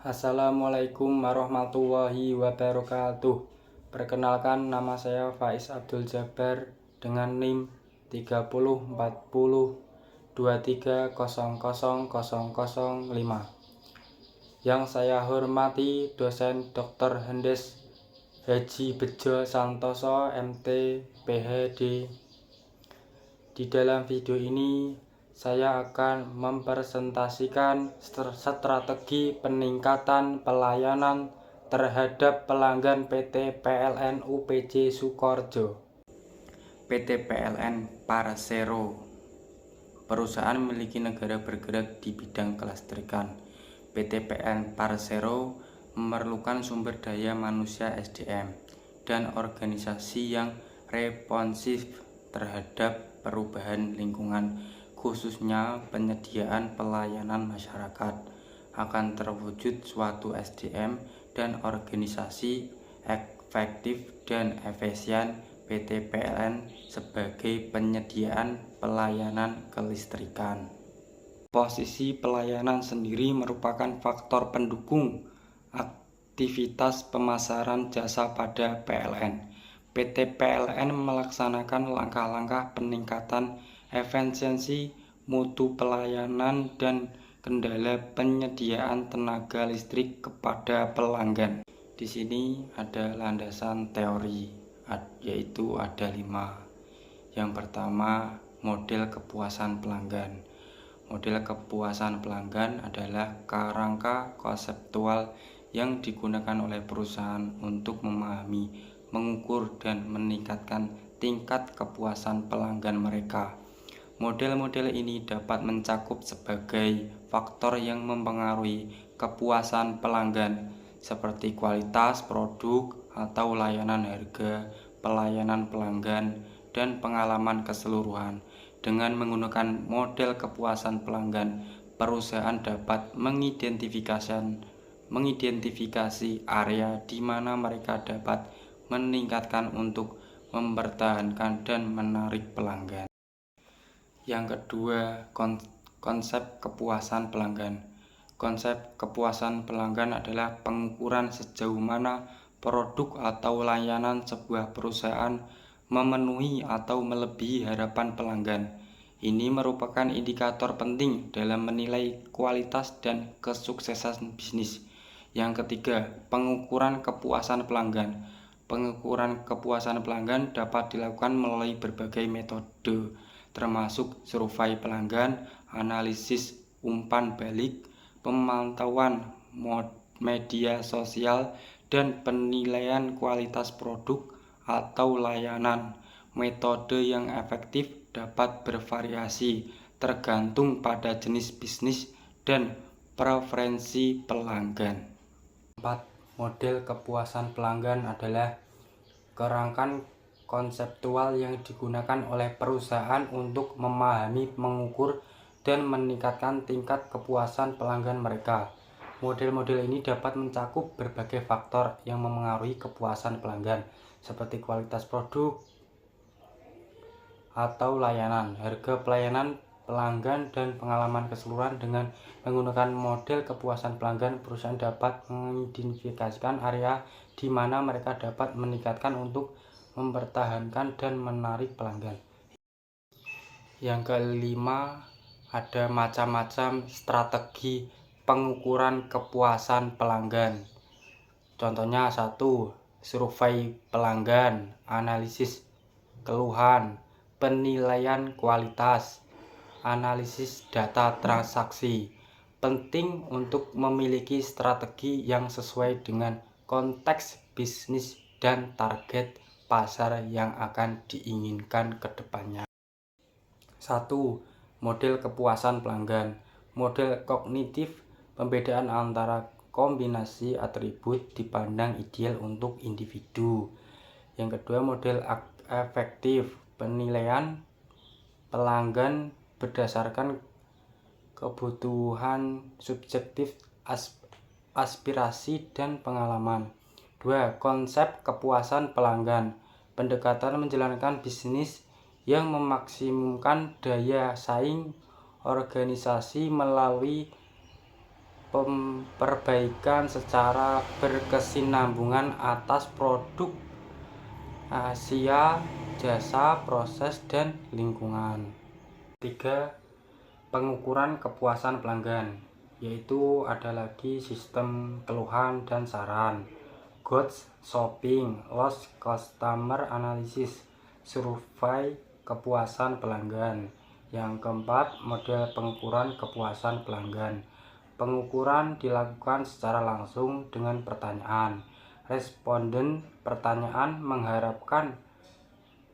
Assalamualaikum warahmatullahi wabarakatuh. Perkenalkan, nama saya Faiz Abdul Jabar dengan NIM 304023000005. Yang saya hormati dosen Dr. Hendes Haji Bejo Santoso MT PhD. Di dalam video ini saya akan mempresentasikan strategi peningkatan pelayanan terhadap pelanggan PT PLN UPJ Sukoharjo. PT PLN Persero, perusahaan miliki negara bergerak di bidang kelistrikan. PT PLN Persero memerlukan sumber daya manusia SDM dan organisasi yang responsif terhadap perubahan lingkungan, khususnya penyediaan pelayanan masyarakat. Akan terwujud suatu SDM dan organisasi efektif dan efisien PT PLN sebagai penyediaan pelayanan kelistrikan. Posisi pelayanan sendiri merupakan faktor pendukung aktivitas pemasaran jasa pada PLN. PT PLN melaksanakan langkah-langkah peningkatan efisiensi, mutu pelayanan, dan kendala penyediaan tenaga listrik kepada pelanggan. Di sini ada landasan teori, yaitu ada 5. Yang pertama, model kepuasan pelanggan. Model kepuasan pelanggan adalah kerangka konseptual yang digunakan oleh perusahaan untuk memahami, mengukur, dan meningkatkan tingkat kepuasan pelanggan mereka. Model-model ini dapat mencakup sebagai faktor yang mempengaruhi kepuasan pelanggan, seperti kualitas produk atau layanan, harga, pelayanan pelanggan, dan pengalaman keseluruhan. Dengan menggunakan model kepuasan pelanggan, perusahaan dapat mengidentifikasi area di mana mereka dapat meningkatkan untuk mempertahankan dan menarik pelanggan. Yang kedua, konsep kepuasan pelanggan. Konsep kepuasan pelanggan adalah pengukuran sejauh mana produk atau layanan sebuah perusahaan memenuhi atau melebihi harapan pelanggan. Ini merupakan indikator penting dalam menilai kualitas dan kesuksesan bisnis. Yang ketiga, pengukuran kepuasan pelanggan. Pengukuran kepuasan pelanggan dapat dilakukan melalui berbagai metode, termasuk survei pelanggan, analisis umpan balik, pemantauan media sosial, dan penilaian kualitas produk atau layanan. Metode yang efektif dapat bervariasi tergantung pada jenis bisnis dan preferensi pelanggan. 4. Model kepuasan pelanggan adalah kerangka konseptual yang digunakan oleh perusahaan untuk memahami, mengukur, dan meningkatkan tingkat kepuasan pelanggan mereka. Model-model ini dapat mencakup berbagai faktor yang memengaruhi kepuasan pelanggan, seperti kualitas produk atau layanan, harga pelayanan pelanggan, dan pengalaman keseluruhan. Dengan menggunakan model kepuasan pelanggan, perusahaan dapat mengidentifikasikan area di mana mereka dapat meningkatkan untuk mempertahankan dan menarik pelanggan. Yang kelima, ada macam-macam strategi pengukuran kepuasan pelanggan. Contohnya 1. Survei pelanggan, analisis keluhan, penilaian kualitas, analisis data transaksi. Penting untuk memiliki strategi yang sesuai dengan konteks bisnis dan target pasar yang akan diinginkan ke depannya. 1. Model kepuasan pelanggan. Model kognitif, pembedaan antara kombinasi atribut dipandang ideal untuk individu. Yang kedua, model efektif, penilaian pelanggan berdasarkan kebutuhan subjektif, aspirasi, dan pengalaman. 2. Konsep kepuasan pelanggan, pendekatan menjalankan bisnis yang memaksimumkan daya saing organisasi melalui perbaikan secara berkesinambungan atas produk, hasil, jasa, proses, dan lingkungan. 3. Pengukuran kepuasan pelanggan, yaitu ada lagi sistem keluhan dan saran, goods shopping, loss customer analysis, survei kepuasan pelanggan. Yang keempat, model pengukuran kepuasan pelanggan. Pengukuran dilakukan secara langsung dengan pertanyaan. Responden pertanyaan mengharapkan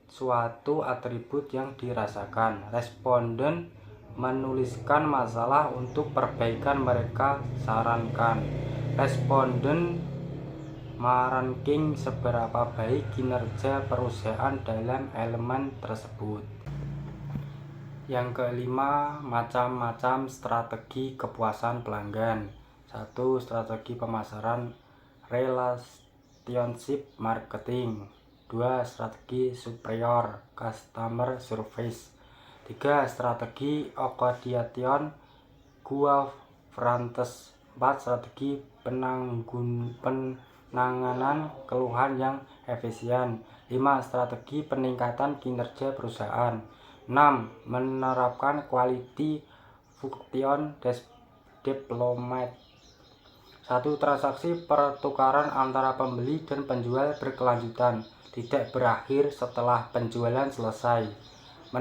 suatu atribut yang dirasakan. Responden menuliskan masalah untuk perbaikan mereka sarankan. Responden meranking seberapa baik kinerja perusahaan dalam elemen tersebut. Yang kelima, macam-macam strategi kepuasan pelanggan. 1. Strategi pemasaran relationship marketing. 2. Strategi superior customer service. 3. Strategi accreditation governance. 4. Strategi penanganan keluhan yang efisien. 5. Strategi peningkatan kinerja perusahaan. 6. Menerapkan quality function development. 1. Transaksi pertukaran antara pembeli dan penjual berkelanjutan, tidak berakhir setelah penjualan selesai. 2.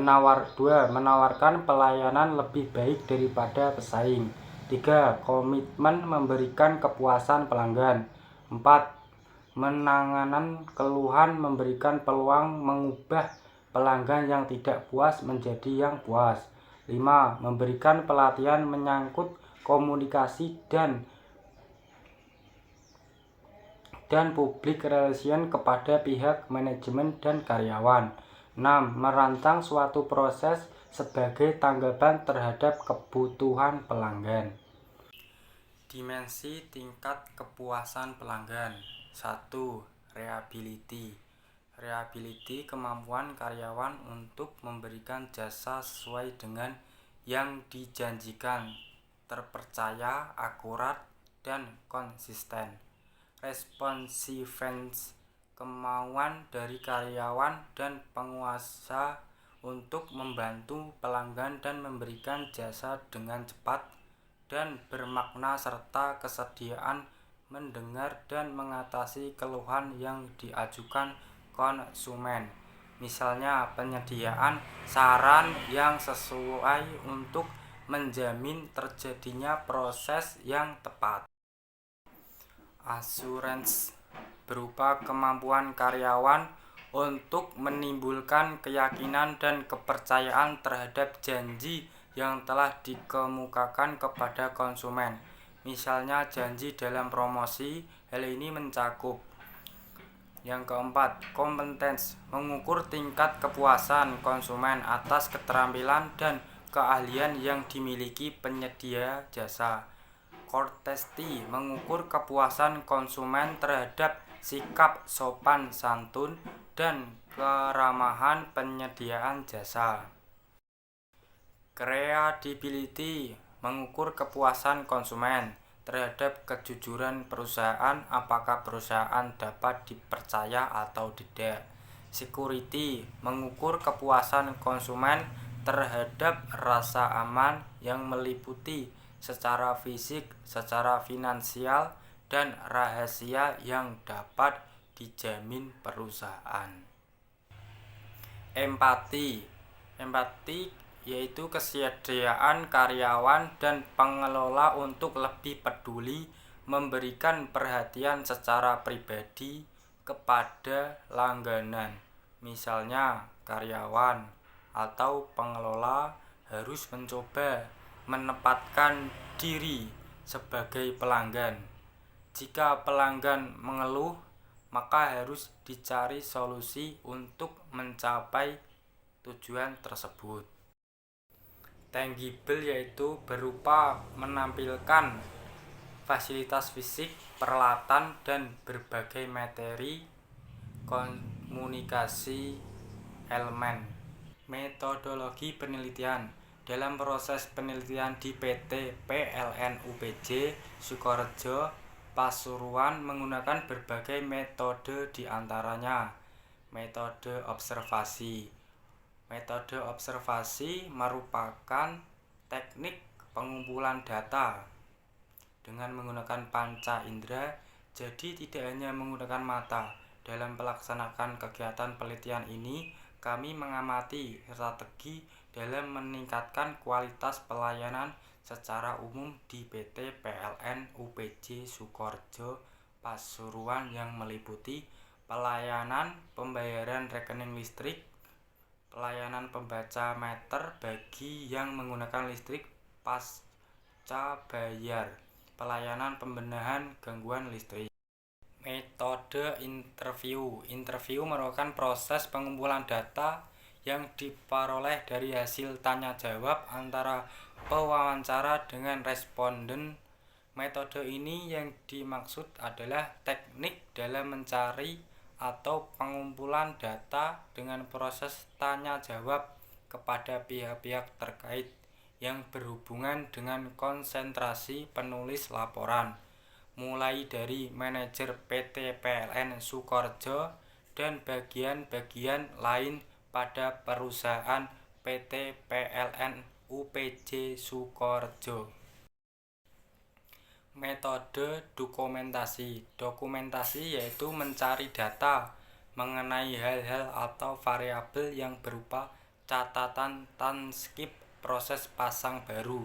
Menawarkan pelayanan lebih baik daripada pesaing. 3. Komitmen memberikan kepuasan pelanggan. 4. Menanganan keluhan, memberikan peluang mengubah pelanggan yang tidak puas menjadi yang puas. 5. Memberikan pelatihan menyangkut komunikasi dan public relation kepada pihak manajemen dan karyawan. 6. Merancang suatu proses sebagai tanggapan terhadap kebutuhan pelanggan. Dimensi tingkat kepuasan pelanggan. 1. Reliability. Reliability, kemampuan karyawan untuk memberikan jasa sesuai dengan yang dijanjikan, terpercaya, akurat, dan konsisten. Responsiveness, kemauan dari karyawan dan penguasa untuk membantu pelanggan dan memberikan jasa dengan cepat dan bermakna, serta kesediaan mendengar dan mengatasi keluhan yang diajukan konsumen. Misalnya penyediaan saran yang sesuai untuk menjamin terjadinya proses yang tepat. Assurance, berupa kemampuan karyawan untuk menimbulkan keyakinan dan kepercayaan terhadap janji yang telah dikemukakan kepada konsumen. Misalnya janji dalam promosi. Hal ini mencakup. Yang keempat, competence, mengukur tingkat kepuasan konsumen atas keterampilan dan keahlian yang dimiliki penyedia jasa. Courtesy, mengukur kepuasan konsumen terhadap sikap sopan santun dan keramahan penyediaan jasa. Credibility, mengukur kepuasan konsumen terhadap kejujuran perusahaan, apakah perusahaan dapat dipercaya atau tidak. Security, mengukur kepuasan konsumen terhadap rasa aman yang meliputi secara fisik, secara finansial, dan rahasia yang dapat dijamin perusahaan. Empati yaitu kesediaan karyawan dan pengelola untuk lebih peduli memberikan perhatian secara pribadi kepada langganan. Misalnya karyawan atau pengelola harus mencoba menempatkan diri sebagai pelanggan. Jika pelanggan mengeluh, maka harus dicari solusi untuk mencapai tujuan tersebut. Tangible yaitu berupa menampilkan fasilitas fisik, peralatan, dan berbagai materi komunikasi elemen. Metodologi penelitian. Dalam proses penelitian di PT PLN UPJ Sukorejo, Pasuruan menggunakan berbagai metode, diantaranya metode observasi. Metode observasi merupakan teknik pengumpulan data dengan menggunakan panca indera, jadi tidak hanya menggunakan mata. Dalam melaksanakan kegiatan penelitian ini, kami mengamati strategi dalam meningkatkan kualitas pelayanan secara umum di PT PLN UPJ Sukorejo Pasuruan yang meliputi pelayanan pembayaran rekening listrik, pelayanan pembaca meter bagi yang menggunakan listrik pasca bayar, pelayanan pembenahan gangguan listrik. Metode interview. Interview merupakan proses pengumpulan data yang diperoleh dari hasil tanya jawab antara pewawancara dengan responden. Metode ini yang dimaksud adalah teknik dalam mencari atau pengumpulan data dengan proses tanya jawab kepada pihak-pihak terkait yang berhubungan dengan konsentrasi penulis laporan, mulai dari manajer PT PLN Sukorejo dan bagian-bagian lain pada perusahaan PT PLN UPJ Sukorejo. Metode dokumentasi. Dokumentasi yaitu mencari data mengenai hal-hal atau variabel yang berupa catatan transkrip proses pasang baru,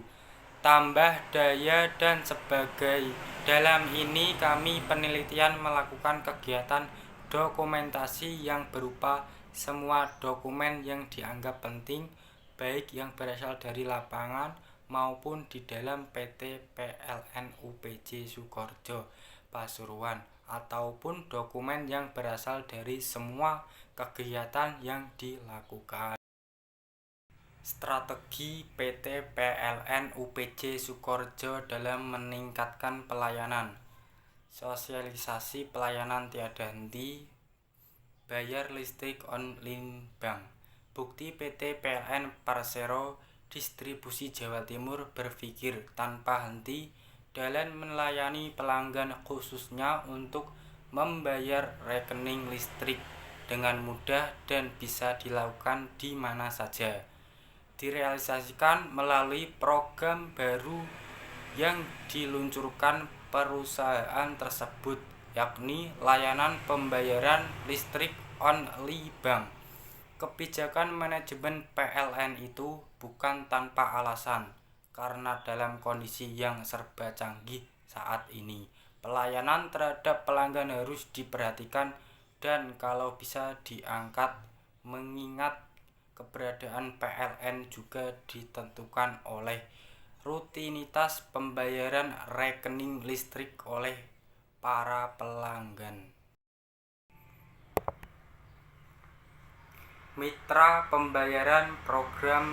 tambah daya, dan sebagainya. Dalam ini kami penelitian melakukan kegiatan dokumentasi yang berupa semua dokumen yang dianggap penting, baik yang berasal dari lapangan maupun di dalam PT PLN UPJ Sukorejo Pasuruan, ataupun dokumen yang berasal dari semua kegiatan yang dilakukan. Strategi PT PLN UPJ Sukorejo dalam meningkatkan pelayanan. Sosialisasi pelayanan tiada henti. Bayar listrik online bank. Bukti PT PLN Persero Distribusi Jawa Timur berpikir tanpa henti dalam melayani pelanggan, khususnya untuk membayar rekening listrik dengan mudah dan bisa dilakukan di mana saja. Direalisasikan melalui program baru yang diluncurkan perusahaan tersebut, yakni layanan pembayaran listrik online bank. Kebijakan manajemen PLN itu bukan tanpa alasan, karena dalam kondisi yang serba canggih saat ini, pelayanan terhadap pelanggan harus diperhatikan dan kalau bisa diangkat, mengingat keberadaan PLN juga ditentukan oleh rutinitas pembayaran rekening listrik oleh para pelanggan. Mitra pembayaran program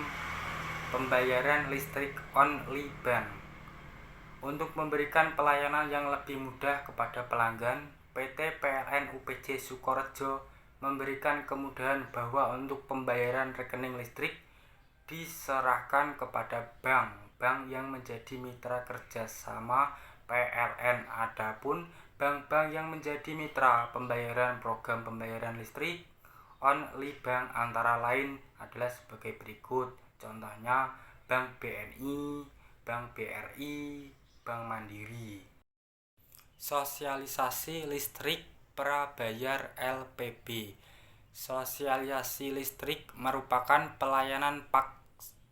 pembayaran listrik online bank. Untuk memberikan pelayanan yang lebih mudah kepada pelanggan, PT PLN UPJ Sukorejo memberikan kemudahan bahwa untuk pembayaran rekening listrik diserahkan kepada bank yang menjadi mitra kerjasama PLN. Adapun bank-bank yang menjadi mitra pembayaran program pembayaran listrik online bank antara lain adalah sebagai berikut. Contohnya Bank BNI, Bank BRI, Bank Mandiri. Sosialisasi listrik prabayar LPB. Sosialisasi listrik merupakan pelayanan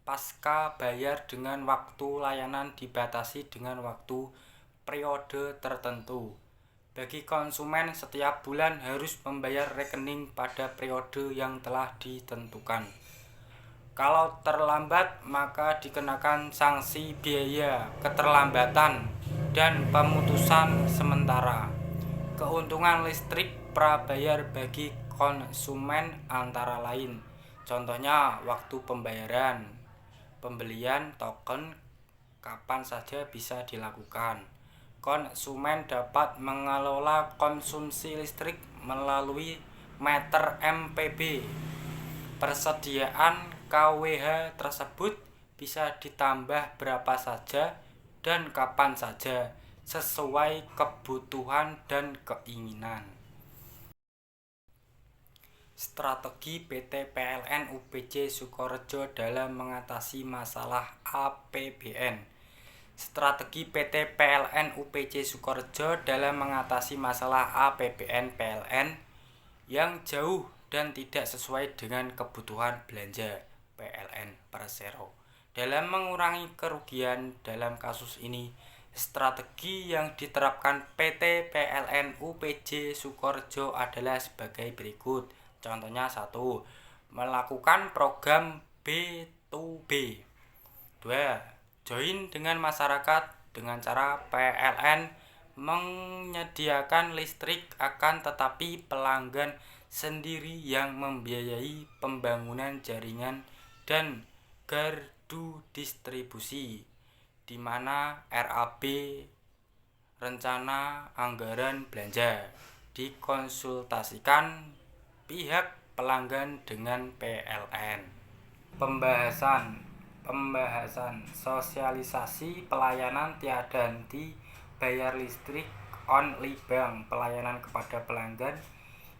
pasca bayar dengan waktu layanan dibatasi dengan waktu periode tertentu. Bagi konsumen, setiap bulan harus membayar rekening pada periode yang telah ditentukan. Kalau terlambat, maka dikenakan sanksi biaya keterlambatan dan pemutusan sementara. Keuntungan listrik prabayar bagi konsumen antara lain, contohnya waktu pembayaran, pembelian token kapan saja bisa dilakukan. Konsumen dapat mengelola konsumsi listrik melalui meter MPB. Persediaan KWH tersebut bisa ditambah berapa saja dan kapan saja sesuai kebutuhan dan keinginan. Strategi PT PLN UPJ Sukorejo dalam mengatasi masalah APBN. Strategi PT PLN UPJ Sukorejo dalam mengatasi masalah APBN PLN yang jauh dan tidak sesuai dengan kebutuhan belanja PLN Persero. Dalam mengurangi kerugian dalam kasus ini, strategi yang diterapkan PT PLN UPJ Sukorejo adalah sebagai berikut. Contohnya 1. Melakukan program B2B. 2. Join dengan masyarakat dengan cara PLN menyediakan listrik akan tetapi pelanggan sendiri yang membiayai pembangunan jaringan dan gardu distribusi, di mana RAB rencana anggaran belanja dikonsultasikan pihak pelanggan dengan PLN. Pembahasan sosialisasi pelayanan tiada henti bayar listrik only bank, pelayanan kepada pelanggan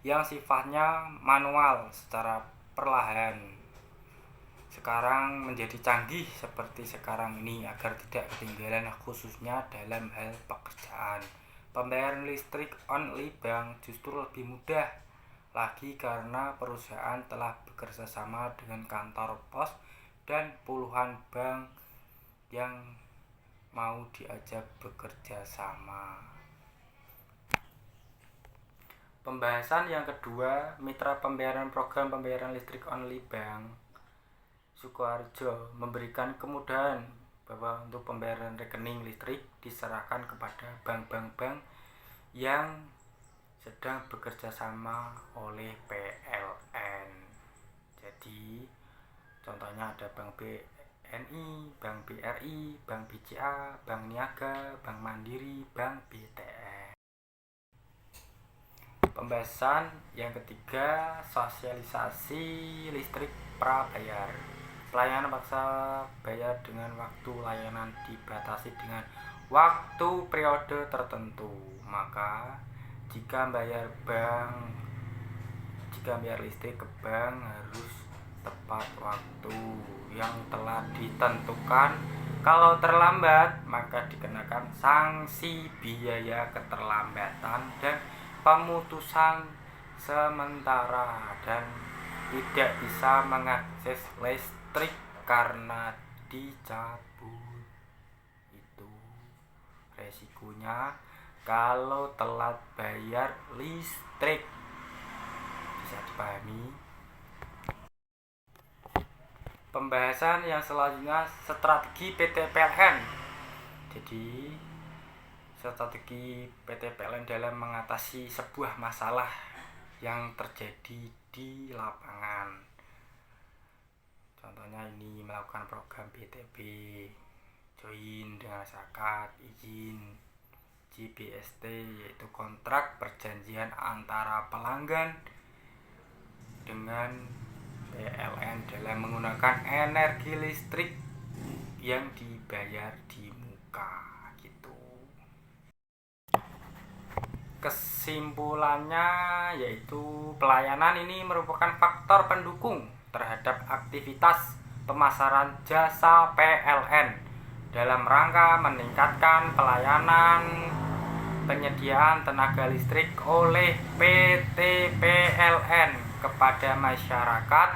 yang sifatnya manual secara perlahan sekarang menjadi canggih seperti sekarang ini agar tidak ketinggalan khususnya dalam hal pekerjaan. Pembayaran listrik only bank justru lebih mudah lagi karena perusahaan telah bekerja sama dengan kantor pos dan puluhan bank yang mau diajak bekerja sama. Pembahasan yang kedua, mitra pembayaran program pembayaran listrik only bank Sukoharjo memberikan kemudahan bahwa untuk pembayaran rekening listrik diserahkan kepada bank-bank yang sedang bekerja sama oleh PLN. Jadi contohnya ada Bank BNI, Bank BRI, Bank BCA, Bank Niaga, Bank Mandiri, Bank BTN. Pembahasan yang ketiga, sosialisasi listrik prabayar. Pelayanan paksa bayar dengan waktu layanan dibatasi dengan waktu periode tertentu. Maka jika bayar listrik ke bank harus tepat waktu yang telah ditentukan. Kalau terlambat maka dikenakan sanksi biaya keterlambatan dan pemutusan sementara dan tidak bisa mengakses listrik karena dicabut. Itu resikonya kalau telat bayar listrik. Bisa dipahami? Pembahasan yang selanjutnya, strategi PT PLN. Jadi strategi PT PLN dalam mengatasi sebuah masalah yang terjadi di lapangan. Contohnya ini melakukan program BTB, join dengan masyarakat, izin JBST yaitu kontrak perjanjian antara pelanggan dengan PLN dalam menggunakan energi listrik yang dibayar di muka. Kesimpulannya yaitu pelayanan ini merupakan faktor pendukung terhadap aktivitas pemasaran jasa PLN dalam rangka meningkatkan pelayanan penyediaan tenaga listrik oleh PT PLN kepada masyarakat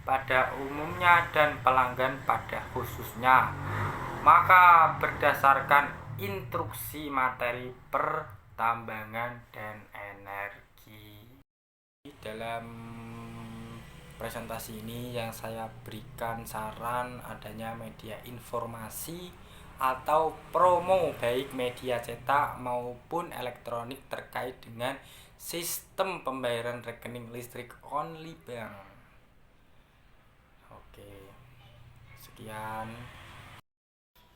pada umumnya dan pelanggan pada khususnya. Maka berdasarkan instruksi materi pertambangan dan energi. Dalam presentasi ini yang saya berikan saran adanya media informasi atau promo baik media cetak maupun elektronik terkait dengan sistem pembayaran rekening listrik only bank. Oke, sekian.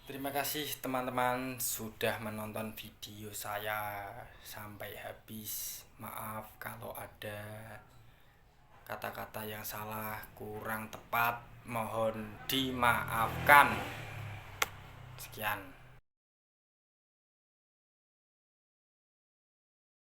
Terima kasih teman-teman sudah menonton video saya sampai habis. Maaf kalau ada Kata-kata yang salah, kurang tepat, mohon dimaafkan. Sekian.